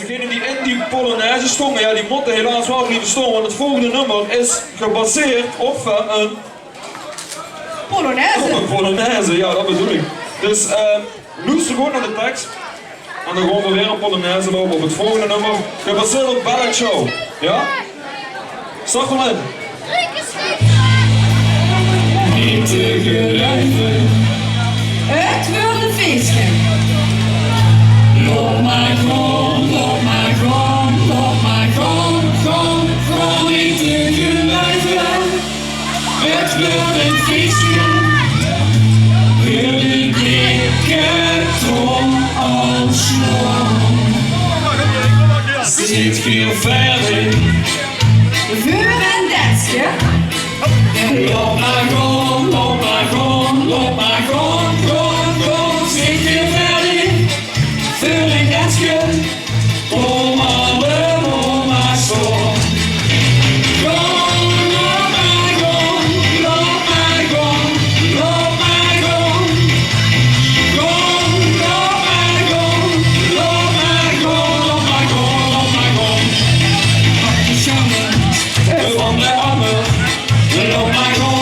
degenen die in die Polonaise stonden, ja, die moeten helaas wel blijven staan, want het volgende nummer is gebaseerd op een Polonaise, ja, dat bedoel ik. Dus luister gewoon naar de tekst en dan gaan we weer een Polonaise lopen op het volgende nummer, gebaseerd op Ballet Show. Ja? Start wel in. Niet te geluiden. Het wilde feestje. Loop maar gewoon, loop maar gewoon, loop maar gewoon, gewoon niet te geluiden. Het wordt een feestje. Wil die dikke trom alsnog. Zit veel verder. Vuur en dansje. Loop maar gewoon, loop maar gewoon, loop maar gewoon, gewoon, zit veel verder. Vul een dansje, om allemaal maar zo. Loop maar gewoon, loop maar gewoon, loop maar gewoon. Loop maar gewoon, loop maar gewoon, loop maar gewoon, loop maar gewoon. Pak je samen, van de armen, loop maar gewoon.